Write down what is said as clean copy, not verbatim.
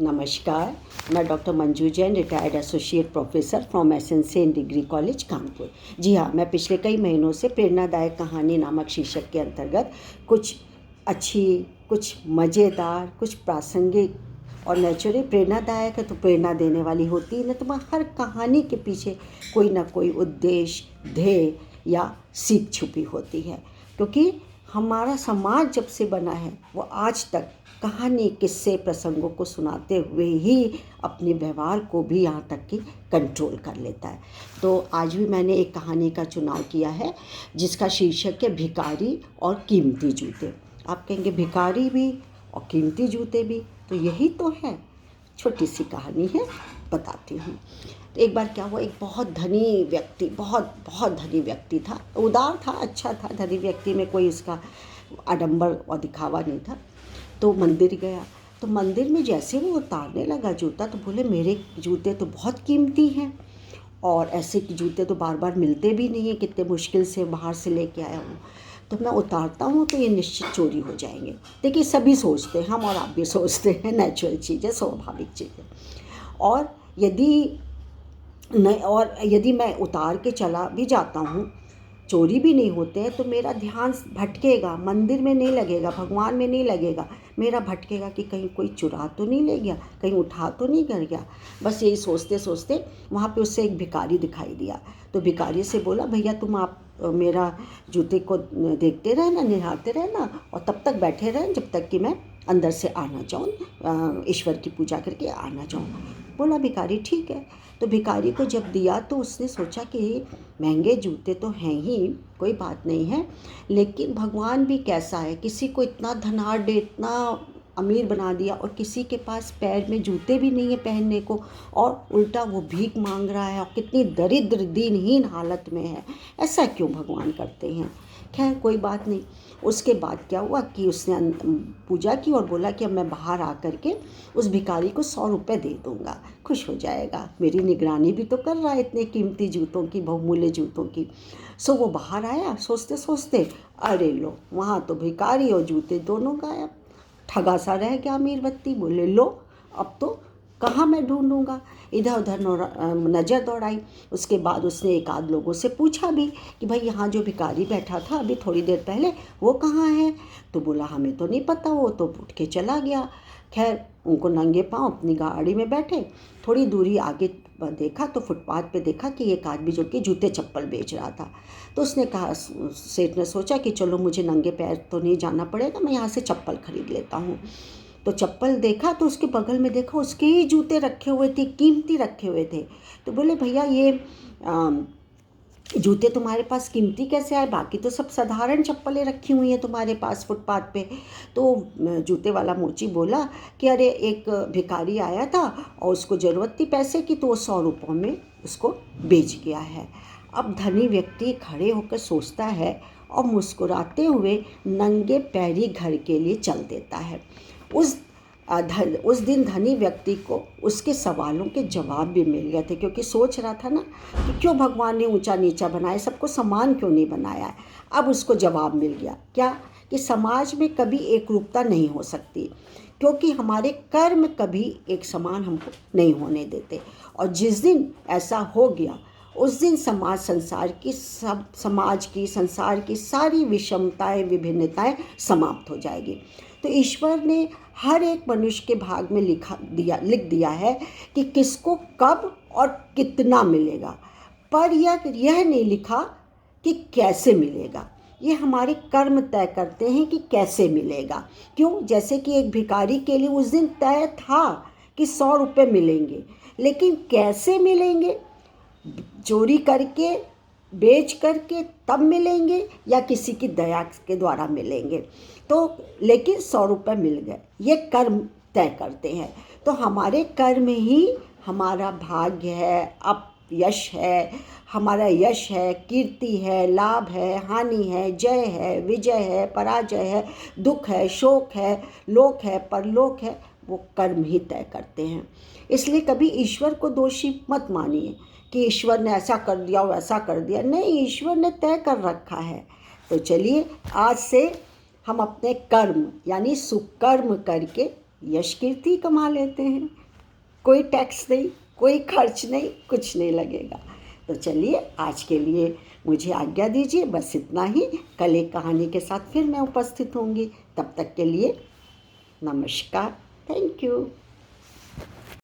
नमस्कार, मैं doctor Manju Jain, retired associate professor from S N Sen degree college Kanpur. जी हाँ, मैं पिछले कई महीनों से प्रेरणादायक कहानी नामक शीर्षक के अंतर्गत कुछ अच्छी, कुछ मज़ेदार, कुछ प्रासंगिक और नेचुरली प्रेरणादायक है तो प्रेरणा देने वाली होती है, न तो हर कहानी के पीछे कोई ना कोई उद्देश्य, ध्येय या सीख छुपी होती है। क्योंकि हमारा समाज जब से बना है वो आज तक कहानी, किस्से, प्रसंगों को सुनाते हुए ही अपने व्यवहार को भी यहाँ तक कि कंट्रोल कर लेता है। तो आज भी मैंने एक कहानी का चुनाव किया है जिसका शीर्षक है भिखारी और कीमती जूते। आप कहेंगे भिखारी भी और कीमती जूते भी, तो यही तो है। छोटी सी कहानी है, बताती हूँ। तो एक बार क्या हुआ, एक बहुत धनी व्यक्ति, बहुत बहुत धनी व्यक्ति था, उदार था, अच्छा था। धनी व्यक्ति में कोई उसका आडंबर और दिखावा नहीं था। तो मंदिर गया, तो मंदिर में जैसे वो उतारने लगा जूता तो बोले मेरे जूते तो बहुत कीमती हैं और ऐसे जूते तो बार बार मिलते भी नहीं हैं, कितने मुश्किल से बाहर से लेके आया हूँ, तो मैं उतारता हूँ तो ये निश्चित चोरी हो जाएंगे। देखिए, सभी सोचते हैं, हम और आप भी सोचते हैं, नेचुरल चीज़ है, स्वाभाविक चीज़ है। और यदि मैं उतार के चला भी जाता हूँ, चोरी भी नहीं होते हैं, तो मेरा ध्यान भटकेगा, मंदिर में नहीं लगेगा, भगवान में नहीं लगेगा, मेरा भटकेगा कि कहीं कोई चुरा तो नहीं ले गया, कहीं उठा तो नहीं कर गया। बस यही सोचते सोचते वहाँ पे उससे एक भिखारी दिखाई दिया। तो भिखारी से बोला, भैया तुम आप मेरा जूते को देखते रहना, निहारते रहना और तब तक बैठे रहें जब तक कि मैं अंदर से आना चाहूँ, ईश्वर की पूजा करके आना चाहूँ। बोला भिखारी ठीक है। तो भिखारी को जब दिया तो उसने सोचा कि महंगे जूते तो हैं ही, कोई बात नहीं है, लेकिन भगवान भी कैसा है, किसी को इतना धनाढ़, इतना अमीर बना दिया और किसी के पास पैर में जूते भी नहीं है पहनने को, और उल्टा वो भीख मांग रहा है और कितनी दरिद्र दीनहीन हालत में है। ऐसा क्यों भगवान करते हैं? खैर कोई बात नहीं। उसके बाद क्या हुआ कि उसने पूजा की और बोला कि अब मैं बाहर आकर के उस भिखारी को 100 रुपये दे दूँगा, खुश हो जाएगा, मेरी निगरानी भी तो कर रहा है इतने कीमती जूतों की, बहुमूल्य जूतों की। सो वो बाहर आया, सोचते सोचते अरे लो, वहाँ तो भिखारी और जूते दोनों गायब। ठगा सा रह गया अमीर व्यक्ति। बोले लो, अब तो कहाँ मैं ढूंढूंगा। इधर उधर नज़र दौड़ाई। उसके बाद उसने एक आध लोगों से पूछा भी कि भाई यहाँ जो भिखारी बैठा था अभी थोड़ी देर पहले, वो कहाँ है? तो बोला हमें तो नहीं पता, वो तो उठ के चला गया। खैर उनको नंगे पाँव अपनी गाड़ी में बैठे थोड़ी दूरी आगे देखा तो फुटपाथ पे देखा कि एक आदमी जो कि जूते चप्पल बेच रहा था। तो उसने कहा, सेठ ने सोचा कि चलो मुझे नंगे पैर तो नहीं जाना पड़ेगा, मैं यहाँ से चप्पल खरीद लेता हूँ। तो चप्पल देखा तो उसके बगल में देखा उसके ही जूते रखे हुए थे, कीमती रखे हुए थे। तो बोले भैया ये जूते तुम्हारे पास कीमती कैसे आए? बाकी तो सब साधारण चप्पलें रखी हुई हैं तुम्हारे पास फुटपाथ पे। तो जूते वाला मोची बोला कि अरे एक भिखारी आया था और उसको ज़रूरत थी पैसे की, तो वो 100 रुपयों में उसको बेच गया है। अब धनी व्यक्ति खड़े होकर सोचता है और मुस्कुराते हुए नंगे पैरी घर के लिए चल देता है। उस दिन धनी व्यक्ति को उसके सवालों के जवाब भी मिल गए थे, क्योंकि सोच रहा था ना कि क्यों भगवान ने ऊंचा नीचा बनाया, सबको समान क्यों नहीं बनाया है। अब उसको जवाब मिल गया क्या, कि समाज में कभी एकरूपता नहीं हो सकती, क्योंकि हमारे कर्म कभी एक समान हमको नहीं होने देते। और जिस दिन ऐसा हो गया उस दिन संसार की संसार की सारी विषमताएं, विभिन्नताएं समाप्त हो जाएगी। तो ईश्वर ने हर एक मनुष्य के भाग में लिख दिया है कि किसको कब और कितना मिलेगा, पर यह नहीं लिखा कि कैसे मिलेगा। ये हमारे कर्म तय करते हैं कि कैसे मिलेगा। क्यों? जैसे कि एक भिखारी के लिए उस दिन तय था कि 100 रुपये मिलेंगे, लेकिन कैसे मिलेंगे? चोरी करके, बेच करके तब मिलेंगे या किसी की दया के द्वारा मिलेंगे? तो लेकिन 100 रुपये मिल गए, ये कर्म तय करते हैं। तो हमारे कर्म ही हमारा भाग्य है, यश है, हमारा यश है, कीर्ति है, लाभ है, हानि है, जय है, विजय है, पराजय है, दुख है, शोक है, लोक है, परलोक है, वो कर्म ही तय करते हैं। इसलिए कभी ईश्वर को दोषी मत मानिए कि ईश्वर ने ऐसा कर दिया वैसा कर दिया। नहीं, ईश्वर ने तय कर रखा है। तो चलिए आज से हम अपने कर्म यानी सुकर्म करके यश कीर्ति कमा लेते हैं। कोई टैक्स नहीं, कोई खर्च नहीं, कुछ नहीं लगेगा। तो चलिए आज के लिए मुझे आज्ञा दीजिए, बस इतना ही। कल एक कहानी के साथ फिर मैं उपस्थित होंगी। तब तक के लिए नमस्कार। Thank you.